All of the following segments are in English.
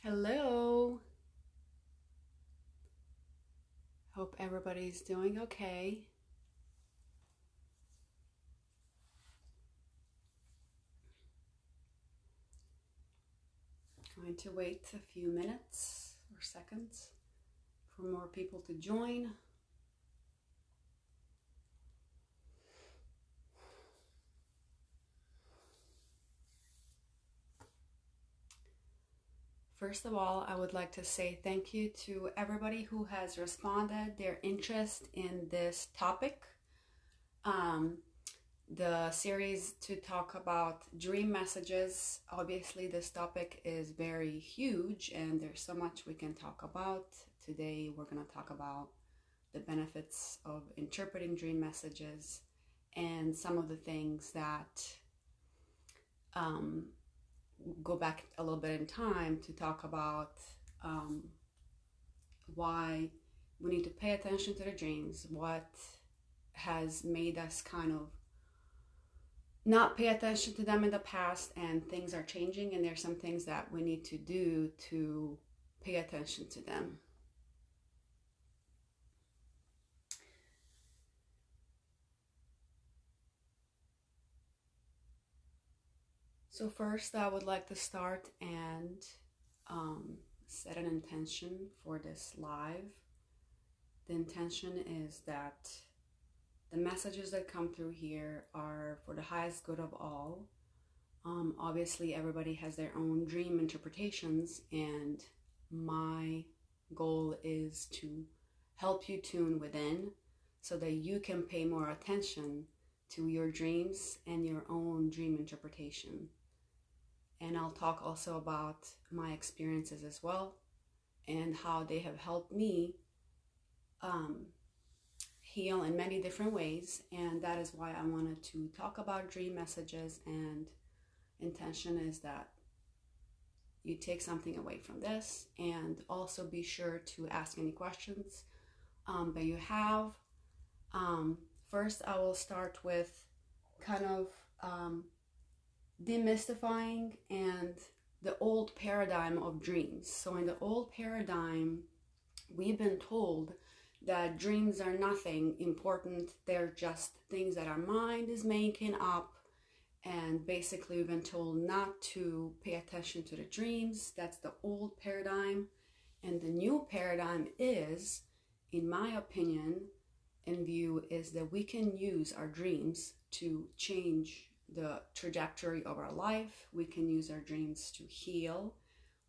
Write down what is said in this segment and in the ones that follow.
Hello. Hope everybody's doing okay. Going to wait a few minutes or seconds for more people to join. First of all, I would like to say thank you to everybody who has responded their interest in this topic. The series to talk about dream messages. Obviously, this topic is very huge and there's so much we can talk about. Today, we're going to talk about the benefits of interpreting dream messages and some of the things that go back a little bit in time to talk about why we need to pay attention to the dreams, what has made us kind of not pay attention to them in the past, and things are changing and there's some things that we need to do to pay attention to them. So first I would like to start and set an intention for this live. The intention is that the messages that come through here are for the highest good of all. Obviously, everybody has their own dream interpretations, and my goal is to help you tune within so that you can pay more attention to your dreams and your own dream interpretation. And I'll talk also about my experiences as well and how they have helped me heal in many different ways. And that is why I wanted to talk about dream messages, and intention is that you take something away from this, and also be sure to ask any questions that you have. First, I will start with kind of demystifying and the old paradigm of dreams. So in the old paradigm, we've been told that dreams are nothing important. They're just things that our mind is making up. And basically, we've been told not to pay attention to the dreams. That's the old paradigm. And the new paradigm is, in my opinion and view, is that we can use our dreams to change the trajectory of our life. We can use our dreams to heal.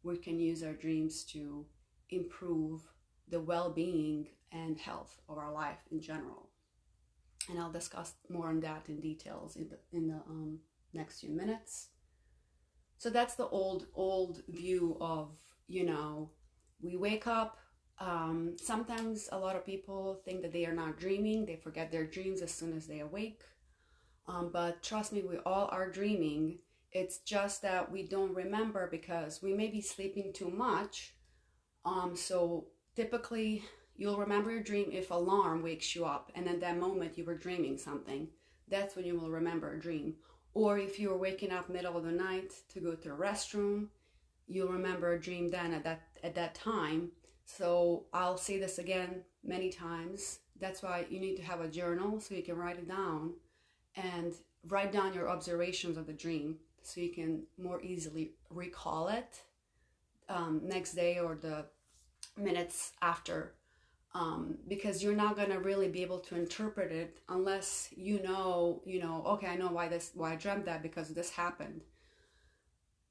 We can use our dreams to improve the well-being and health of our life in general. And I'll discuss more on that in details in the next few minutes. So that's the old view of, we wake up. Sometimes a lot of people think that they are not dreaming. They forget their dreams as soon as they awake. But trust me, we all are dreaming. It's just that we don't remember because we may be sleeping too much. So typically, you'll remember your dream if alarm wakes you up, and at that moment you were dreaming something. That's when you will remember a dream. Or if you were waking up middle of the night to go to a restroom, you'll remember a dream then at that time. So I'll say this again many times. That's why you need to have a journal so you can write it down. And write down your observations of the dream so you can more easily recall it next day or the minutes after, because you're not going to really be able to interpret it unless okay, I know why I dreamt that, because this happened.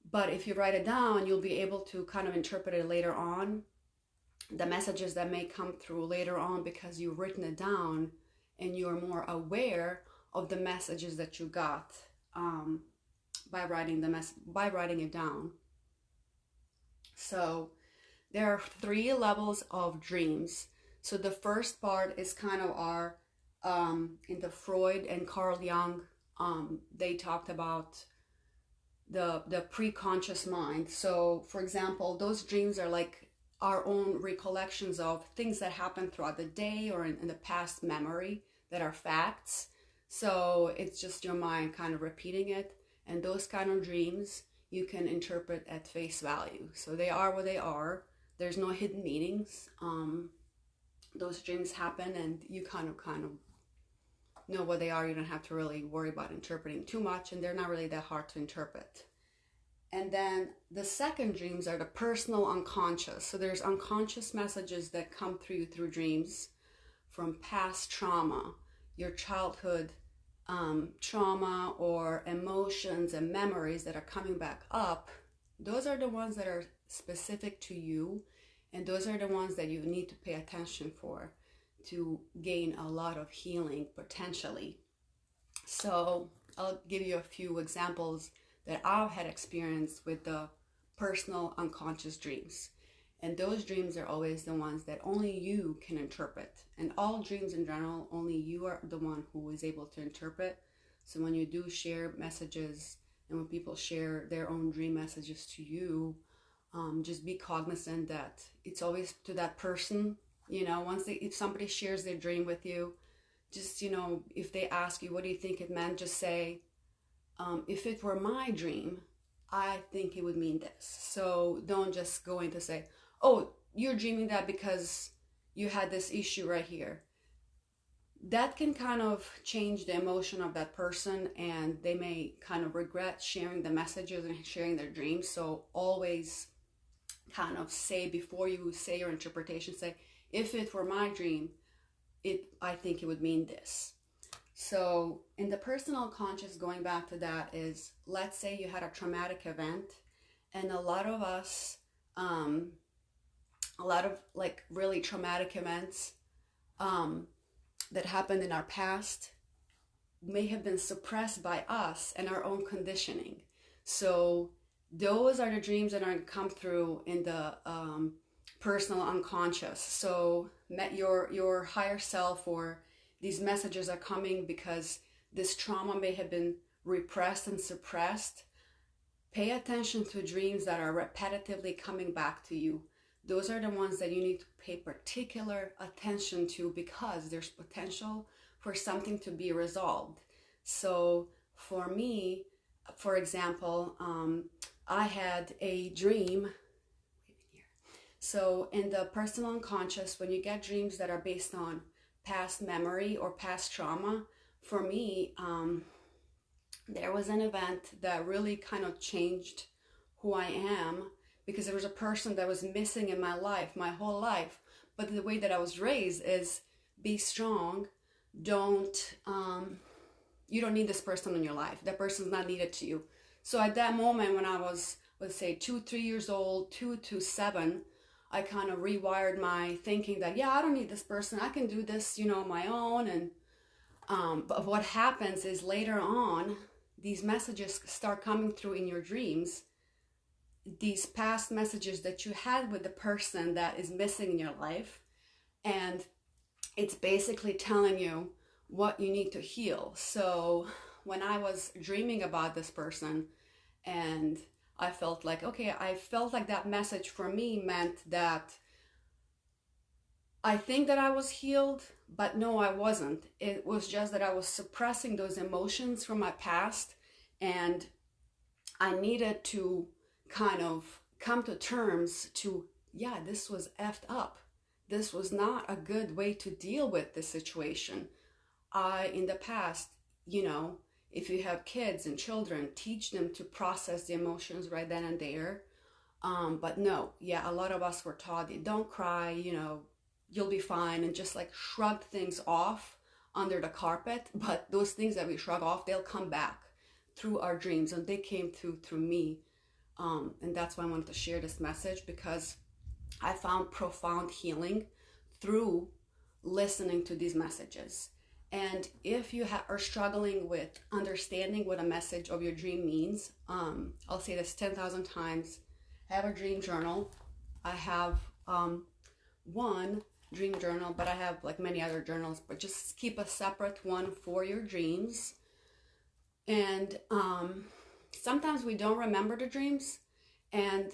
But if you write it down, you'll be able to kind of interpret it later on, the messages that may come through later on, because you've written it down and you're more aware of the messages that you got by writing it down. So there are 3 levels of dreams. So the first part is kind of our in the Freud and Carl Jung, they talked about the pre-conscious mind. So for example, those dreams are like our own recollections of things that happened throughout the day or in the past memory that are facts. So it's just your mind kind of repeating it. And those kind of dreams, you can interpret at face value. So they are what they are. There's no hidden meanings. Those dreams happen, and you kind of know what they are. You don't have to really worry about interpreting too much, and they're not really that hard to interpret. And then the second dreams are the personal unconscious. So there's unconscious messages that come through you through dreams from past trauma, your childhood trauma, or emotions and memories that are coming back up. Those are the ones that are specific to you, and those are the ones that you need to pay attention for to gain a lot of healing potentially. So I'll give you a few examples that I've had experience with the personal unconscious dreams. And those dreams are always the ones that only you can interpret. And all dreams in general, only you are the one who is able to interpret. So when you do share messages, and when people share their own dream messages to you, just be cognizant that it's always to that person. You know, if somebody shares their dream with you, just, you know, if they ask you, what do you think it meant? Just say, if it were my dream, I think it would mean this. So don't just go in to say, oh, you're dreaming that because you had this issue right here. That can kind of change the emotion of that person, and they may kind of regret sharing the messages and sharing their dreams. So always kind of say, before you say your interpretation, say, if it were my dream, I think it would mean this. So in the personal conscious, going back to that, is, let's say you had a traumatic event, and a lot of us, a lot of like really traumatic events that happened in our past may have been suppressed by us and our own conditioning. So those are the dreams that are going to come through in the personal unconscious. So your higher self, or these messages are coming because this trauma may have been repressed and suppressed. Pay attention to dreams that are repetitively coming back to you. Those are the ones that you need to pay particular attention to, because there's potential for something to be resolved. So for me, for example, I had a dream. So in the personal unconscious, when you get dreams that are based on past memory or past trauma, for me, there was an event that really kind of changed who I am, because there was a person that was missing in my life, my whole life. But the way that I was raised is, be strong. You don't need this person in your life. That person's not needed to you. So at that moment, when I was, let's say 2-3 years old, 2 to 7, I kind of rewired my thinking that, yeah, I don't need this person. I can do this, on my own. And but what happens is, later on, these messages start coming through in your dreams. These past messages that you had with the person that is missing in your life. And it's basically telling you what you need to heal. So when I was dreaming about this person, and I felt like, that message for me meant that I think that I was healed, but no, I wasn't. It was just that I was suppressing those emotions from my past, and I needed to kind of come to terms to, this was effed up. This was not a good way to deal with this situation. In the past, if you have kids and children, teach them to process the emotions right then and there. But no, a lot of us were taught, don't cry, you'll be fine, and just like shrugged things off under the carpet. But those things that we shrug off, they'll come back through our dreams, and they came through me. And that's why I wanted to share this message, because I found profound healing through listening to these messages. And if you are struggling with understanding what a message of your dream means, I'll say this 10,000 times. I have a dream journal. I have one dream journal, but I have like many other journals, but just keep a separate one for your dreams. And sometimes we don't remember the dreams. And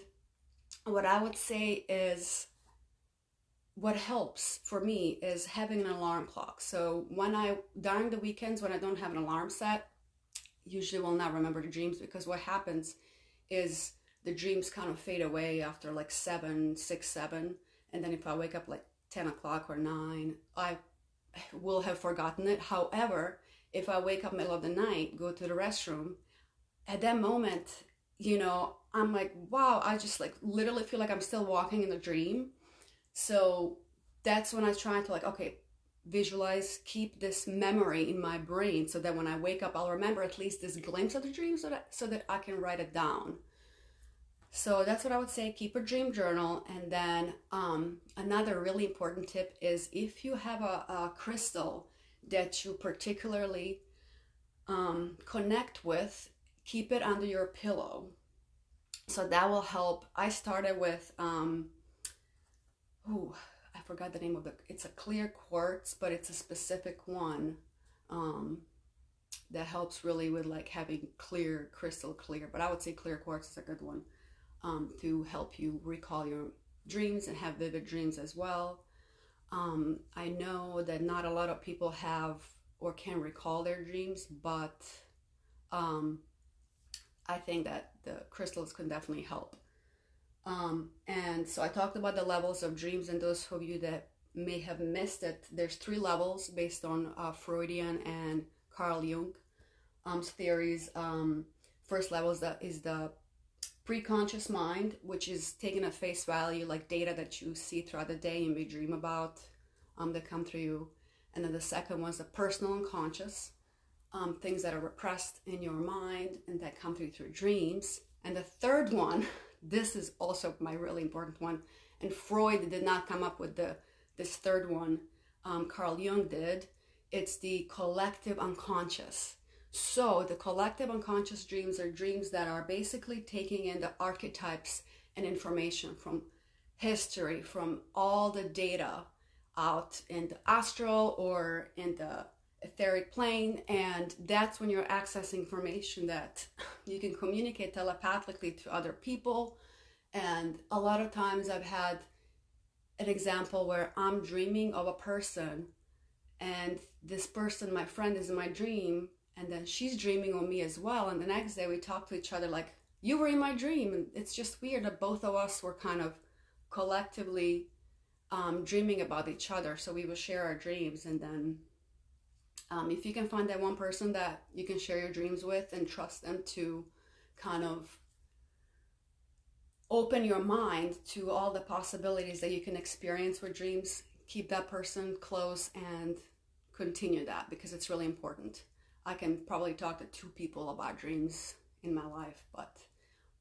what I would say is, what helps for me is having an alarm clock. So during the weekends when I don't have an alarm set, usually will not remember the dreams, because what happens is the dreams kind of fade away after like 7, 6, 7. And then if I wake up like 10 o'clock or 9, I will have forgotten it. However, if I wake up middle of the night, go to the restroom, at that moment, you know, I'm like, wow, I just like literally feel like I'm still walking in a dream. So that's when I try to like, okay, visualize, keep this memory in my brain so that when I wake up, I'll remember at least this glimpse of the dream so that I can write it down. So that's what I would say, keep a dream journal. And then another really important tip is if you have a crystal that you particularly connect with, keep it under your pillow. So that will help. I started with, I forgot the name of it's a clear quartz, but it's a specific one that helps really with like having clear, crystal clear. But I would say clear quartz is a good one to help you recall your dreams and have vivid dreams as well. I know that not a lot of people have or can recall their dreams, but I think that the crystals can definitely help. And so I talked about the levels of dreams, and those of you that may have missed it, there's 3 levels based on Freudian and Carl Jung's theories. First level is the pre-conscious mind, which is taken at face value, like data that you see throughout the day and may dream about that come through you. And then the second one is the personal unconscious, things that are repressed in your mind and that come through dreams. And the third one, this is also my really important one, and Freud did not come up with this third one, Carl Jung did. It's the collective unconscious. So the collective unconscious dreams are dreams that are basically taking in the archetypes and information from history, from all the data out in the astral or in the etheric plane, and that's when you're accessing information that you can communicate telepathically to other people. And a lot of times I've had an example where I'm dreaming of a person, and this person, my friend, is in my dream, and then she's dreaming of me as well, and the next day we talk to each other like, you were in my dream. And it's just weird that both of us were kind of collectively dreaming about each other. So we will share our dreams, and then if you can find that one person that you can share your dreams with and trust them to kind of open your mind to all the possibilities that you can experience with dreams, keep that person close and continue that, because it's really important. I can probably talk to 2 people about dreams in my life, but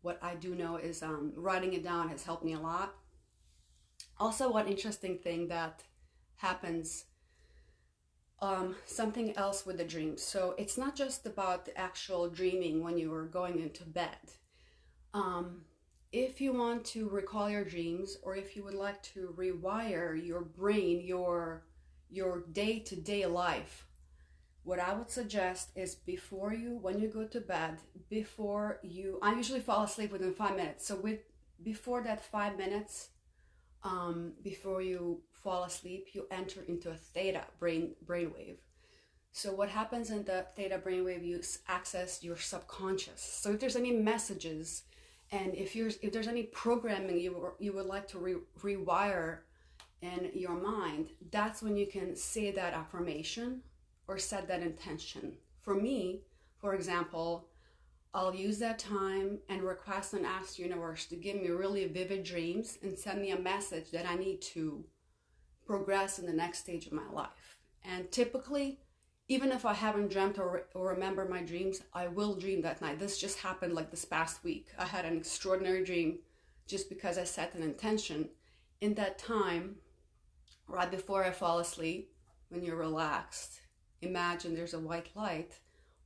what I do know is writing it down has helped me a lot. Also, one interesting thing that happens, something else with the dreams. So it's not just about the actual dreaming when you are going into bed. If you want to recall your dreams, or if you would like to rewire your brain, your day-to-day life, what I would suggest is when you go to bed, I usually fall asleep within 5 minutes. So before that 5 minutes, before you fall asleep, you enter into a theta brainwave. So what happens in the theta brainwave, you access your subconscious. So if there's any messages, and if there's any programming you would like to rewire in your mind, that's when you can say that affirmation or set that intention. For me, for example, I'll use that time and request and ask the universe to give me really vivid dreams and send me a message that I need to progress in the next stage of my life. And typically, even if I haven't dreamt or remember my dreams, I will dream that night. This just happened like this past week. I had an extraordinary dream just because I set an intention. In that time, right before I fall asleep, when you're relaxed, imagine there's a white light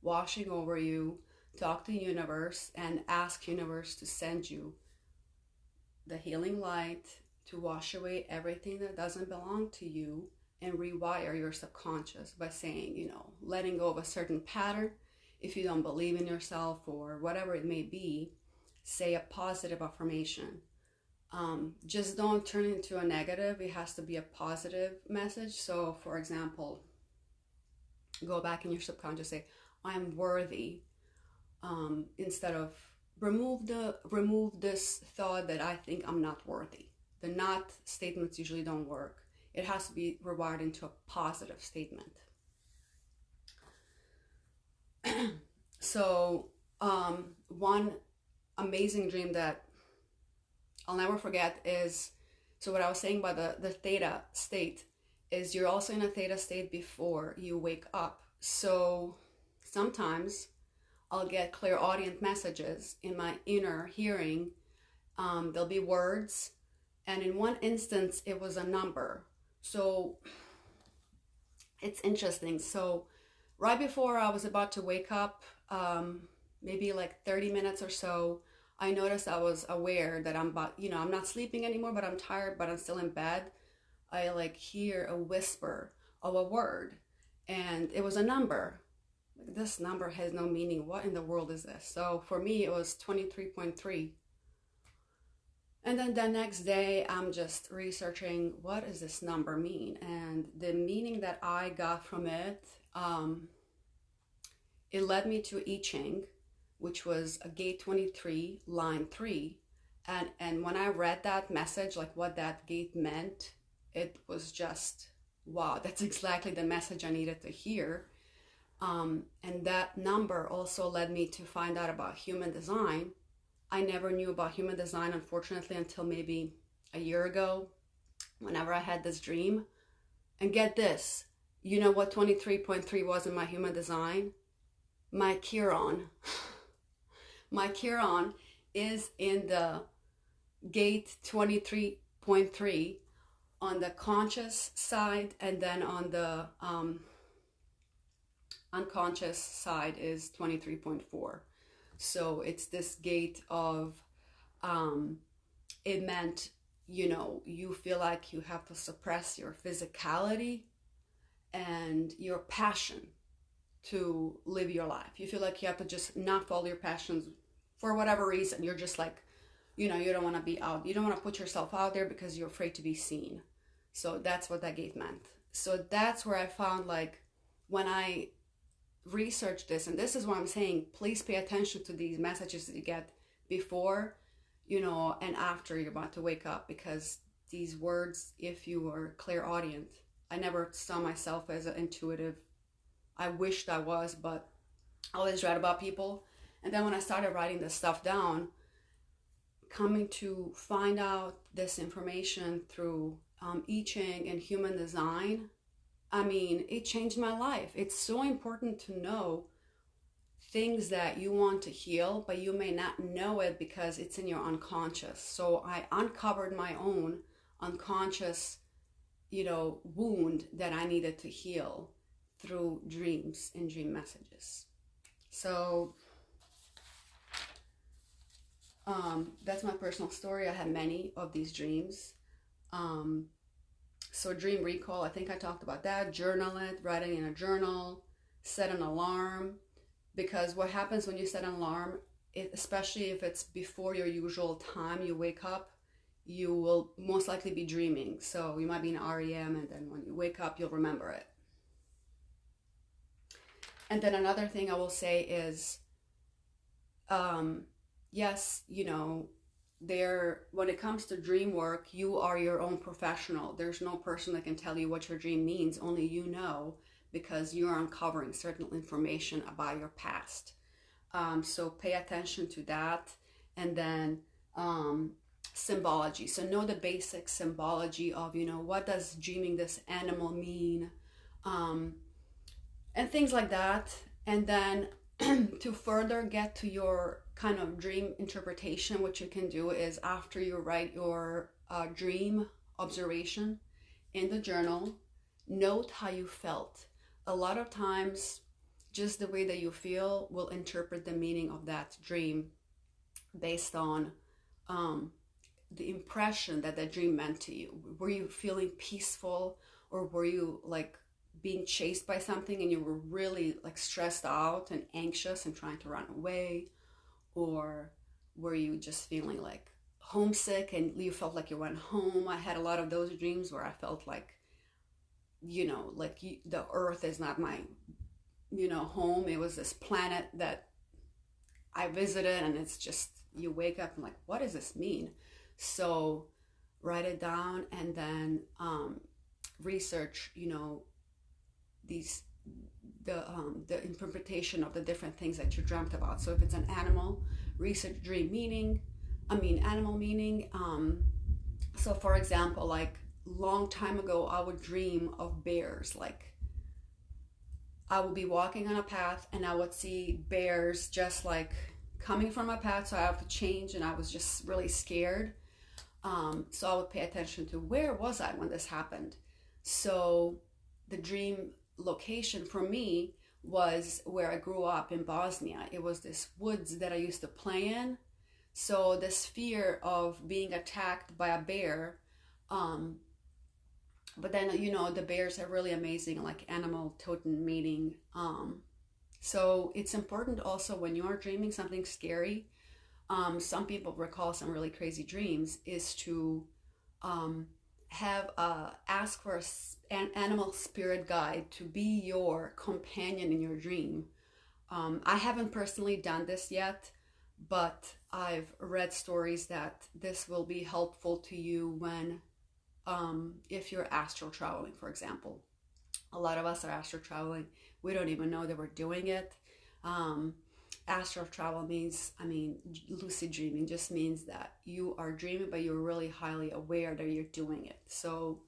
washing over you. Talk to the universe and ask universe to send you the healing light to wash away everything that doesn't belong to you and rewire your subconscious by saying, letting go of a certain pattern. If you don't believe in yourself or whatever it may be, say a positive affirmation. Just don't turn it into a negative. It has to be a positive message. So for example, go back in your subconscious, say, I'm worthy, instead of remove this thought that I think I'm not worthy. The not statements usually don't work. It has to be rewired into a positive statement. So one amazing dream that I'll never forget is, so what I was saying about the theta state is you're also in a theta state before you wake up. So sometimes I'll get clairaudient messages in my inner hearing. There'll be words, and in one instance it was a number. So it's interesting. So right before I was about to wake up, maybe like 30 minutes or so, I noticed I was aware that I'm not sleeping anymore, but I'm tired, but I'm still in bed. I like hear a whisper of a word, and it was a number. This number has no meaning. What in the world is this? So for me, it was 23.3. And then the next day, I'm just researching, what does this number mean? And the meaning that I got from it, it led me to I Ching, which was a gate 23, line 3. And when I read that message, like what that gate meant, it was just, wow, that's exactly the message I needed to hear. And that number also led me to find out about human design. I never knew about human design, unfortunately, until maybe a year ago, whenever I had this dream. And get this, you know what 23.3 was in my human design? My Chiron. My Chiron is in the gate 23.3 on the conscious side, and then on the unconscious side is 23.4. So it's this gate of, it meant, you feel like you have to suppress your physicality and your passion to live your life. You feel like you have to just not follow your passions for whatever reason. You're just like, you don't want to be out. You don't want to put yourself out there because you're afraid to be seen. So that's what that gate meant. So that's where I found, like, when I research this, and this is what I'm saying, please pay attention to these messages that you get before, and after you're about to wake up, because these words, if you are clairaudient, I never saw myself as an intuitive. I wished I was, but I always read about people. And then when I started writing this stuff down, coming to find out this information through I Ching and human design, I mean, it changed my life. It's so important to know things that you want to heal, but you may not know it because it's in your unconscious. So I uncovered my own unconscious, wound that I needed to heal through dreams and dream messages. So that's my personal story. I had many of these dreams. So dream recall, I think I talked about that. Journal it, write it in a journal, set an alarm. Because what happens when you set an alarm, especially if it's before your usual time you wake up, you will most likely be dreaming. So you might be in REM, and then when you wake up, you'll remember it. And then another thing I will say is, yes, when it comes to dream work, you are your own professional. There's no person that can tell you what your dream means. Only you know, because you are uncovering certain information about your past. So pay attention to that. And then symbology. So know the basic symbology of, what does dreaming this animal mean? And things like that. And then to further get to your kind of dream interpretation, what you can do is, after you write your dream observation in the journal, note how you felt. A lot of times, just the way that you feel will interpret the meaning of that dream based on the impression that that dream meant to you. Were you feeling peaceful, or were you like being chased by something and you were really like stressed out and anxious and trying to run away? Or were you just feeling like homesick and you felt like you went home? I had a lot of those dreams where I felt like, the earth is not my, home. It was this planet that I visited, and it's just, you wake up and like, what does this mean? So write it down, and then research, these the interpretation of the different things that you dreamt about. So if it's an animal, research animal meaning. So for example, like long time ago, I would dream of bears. Like I would be walking on a path and I would see bears just like coming from my path, so I have to change, and I was just really scared. So I would pay attention to where was I when this happened. So the dream location for me was where I grew up in Bosnia. It was this woods that I used to play in. So this fear of being attacked by a bear, but then the bears are really amazing, like animal totem meaning. So it's important also when you are dreaming something scary. Some people recall some really crazy dreams, is to ask for an animal spirit guide to be your companion in your dream. I haven't personally done this yet, but I've read stories that this will be helpful to you when if you're astral traveling, for example. A lot of us are astral traveling. We don't even know that we're doing it. Astral travel means, lucid dreaming just means that you are dreaming, but you're really highly aware that you're doing it. So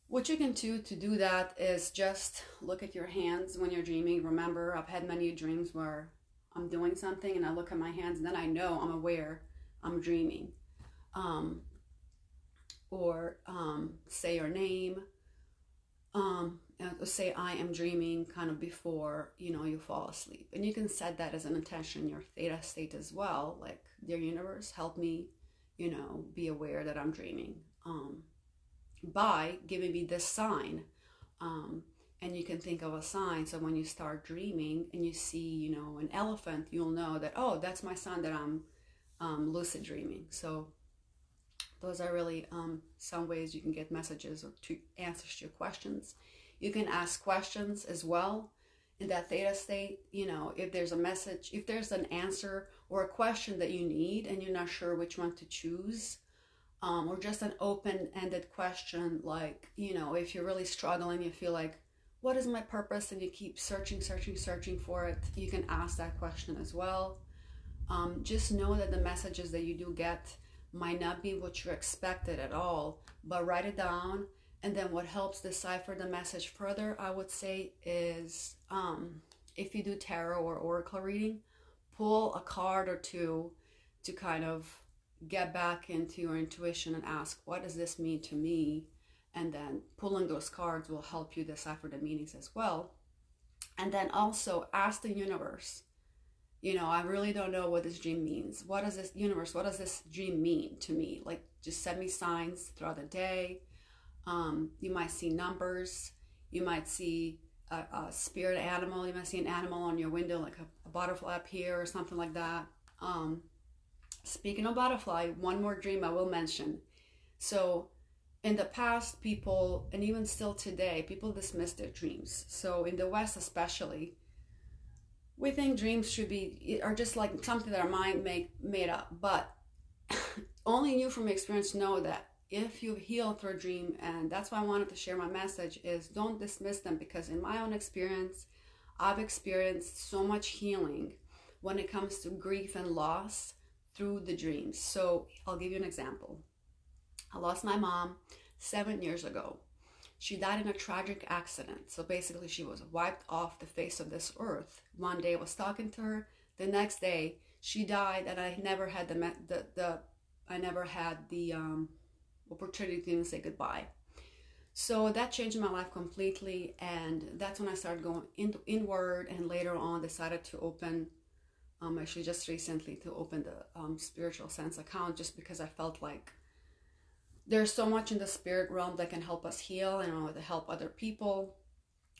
what you can do to do that is just look at your hands when you're dreaming. Remember, I've had many dreams where I'm doing something and I look at my hands, and then I know, I'm aware I'm dreaming. Or say your name. Say I am dreaming kind of before you fall asleep, and you can set that as an intention in your theta state as well, like, dear universe, help me be aware that I'm dreaming by giving me this sign, and you can think of a sign. So when you start dreaming and you see an elephant, you'll know that, oh, that's my sign that I'm lucid dreaming. So those are really some ways you can get messages or to answers to your questions. You can ask questions as well in that theta state. If there's a message, if there's an answer or a question that you need and you're not sure which one to choose, or just an open-ended question, like, if you're really struggling, you feel like, what is my purpose? And you keep searching for it, you can ask that question as well. Just know that the messages that you do get might not be what you expected at all, but write it down. And then what helps decipher the message further, I would say, is if you do tarot or oracle reading, pull a card or two to kind of get back into your intuition and ask, what does this mean to me? And then pulling those cards will help you decipher the meanings as well. And then also ask the universe, I really don't know what this dream means. What does this universe, what does this dream mean to me? Like, just send me signs throughout the day. You might see numbers. You might see a spirit animal. You might see an animal on your window, like a butterfly up here or something like that. Speaking of butterfly, one more dream I will mention. So in the past, people, and even still today, people dismiss their dreams. So in the West especially, we think dreams are just like something that our mind made up. But only you from experience know that if you heal through a dream, and that's why I wanted to share my message, is don't dismiss them, because in my own experience, I've experienced so much healing when it comes to grief and loss through the dreams. So I'll give you an example. I lost my mom 7 years ago. She died in a tragic accident. So basically she was wiped off the face of this earth. One day I was talking to her. The next day she died, and I never had the opportunity to even say goodbye. So that changed my life completely, and that's when I started going inward, and later on decided to open, actually just recently, to open the Spiritual Sense account, just because I felt like there's so much in the spirit realm that can help us heal and to help other people.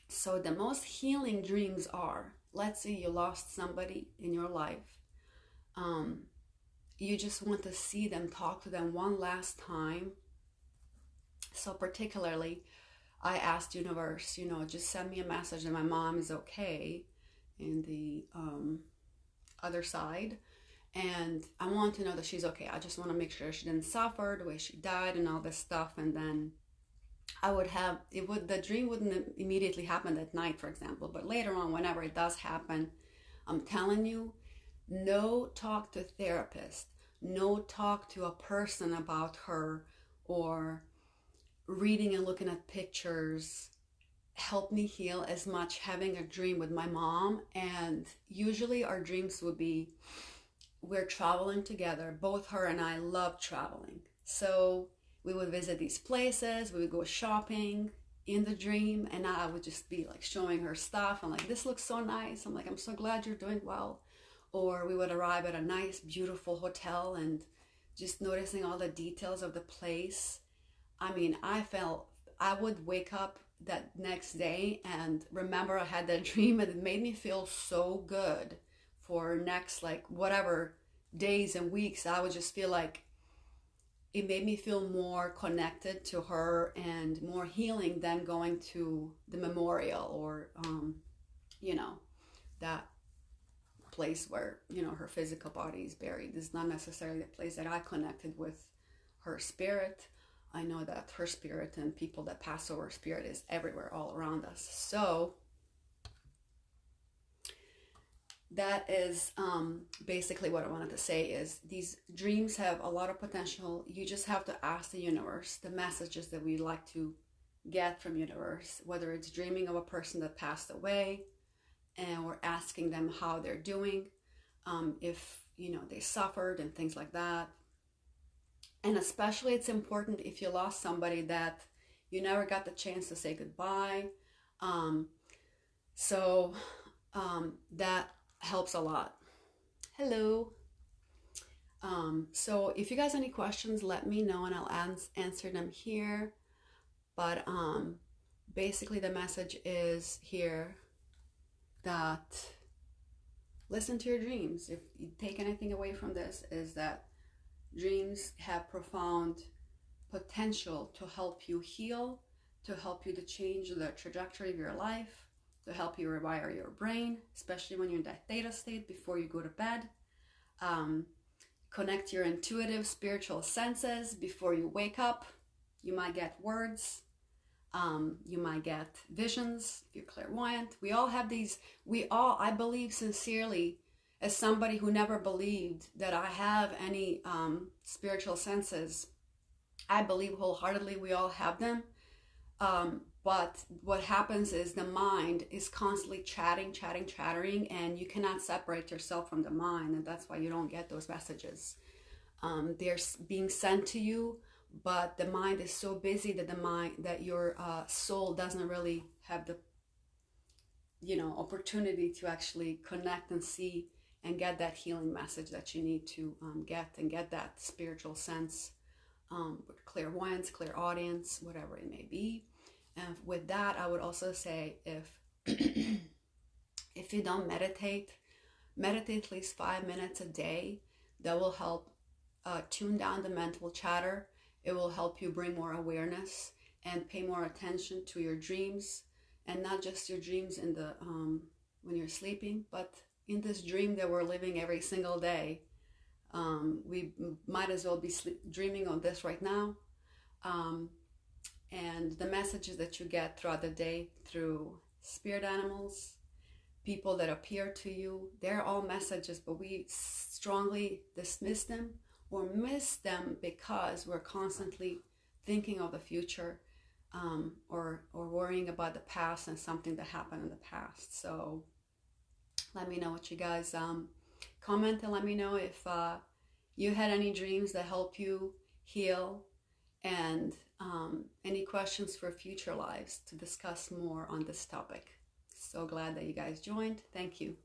So the most healing dreams are, let's say you lost somebody in your life. You just want to see them, talk to them one last time. So particularly, I asked universe, just send me a message that my mom is okay. And the other side. And I want to know that she's okay. I just want to make sure she didn't suffer the way she died and all this stuff. And then I would have, the dream wouldn't immediately happen that night, for example, but later on, whenever it does happen, I'm telling you, no talk to a therapist, no talk to a person about her, or reading and looking at pictures helped me heal as much having a dream with my mom. And usually our dreams would be, we're traveling together. Both her and I love traveling. So we would visit these places, we would go shopping in the dream, and I would just be like showing her stuff. I'm like, this looks so nice. I'm like, I'm so glad you're doing well. Or we would arrive at a nice, beautiful hotel and just noticing all the details of the place. I mean, I would wake up that next day and remember I had that dream, and it made me feel so good for next, like, whatever days and weeks. I would just feel like it made me feel more connected to her and more healing than going to the memorial or, that place where, her physical body is buried. This is not necessarily the place that I connected with her spirit. I know that her spirit and people that pass over spirit is everywhere, all around us. So that is basically what I wanted to say, is these dreams have a lot of potential. You just have to ask the universe the messages that we like to get from universe, whether it's dreaming of a person that passed away, and we're asking them how they're doing, if they suffered and things like that. And especially it's important if you lost somebody that you never got the chance to say goodbye. That helps a lot. Hello. So if you guys have any questions, let me know and I'll answer them here. But basically the message is here that listen to your dreams. If you take anything away from this, is that dreams have profound potential to help you heal, to help you to change the trajectory of your life, to help you rewire your brain, especially when you're in that theta state before you go to bed. Connect your intuitive spiritual senses before you wake up. You might get words. You might get visions if you're clairvoyant. We all have these. I believe sincerely, as somebody who never believed that I have any spiritual senses, I believe wholeheartedly we all have them. But what happens is the mind is constantly chattering, and you cannot separate yourself from the mind, and that's why you don't get those messages. They're being sent to you, but the mind is so busy that your soul doesn't really have the opportunity to actually connect and see and get that healing message that you need to get that spiritual sense, clairvoyance, clairaudience, whatever it may be. And with that, I would also say, if you don't meditate at least 5 minutes a day. That will help tune down the mental chatter. It will help you bring more awareness and pay more attention to your dreams, and not just your dreams in the when you're sleeping, but in this dream that we're living every single day. We might as well be dreaming on this right now. And the messages that you get throughout the day through spirit animals, people that appear to you, they're all messages, but we strongly dismiss them or miss them because we're constantly thinking of the future, or worrying about the past and something that happened in the past. So let me know what you guys comment, and let me know if you had any dreams that help you heal, and any questions for future lives to discuss more on this topic. So glad that you guys joined. Thank you.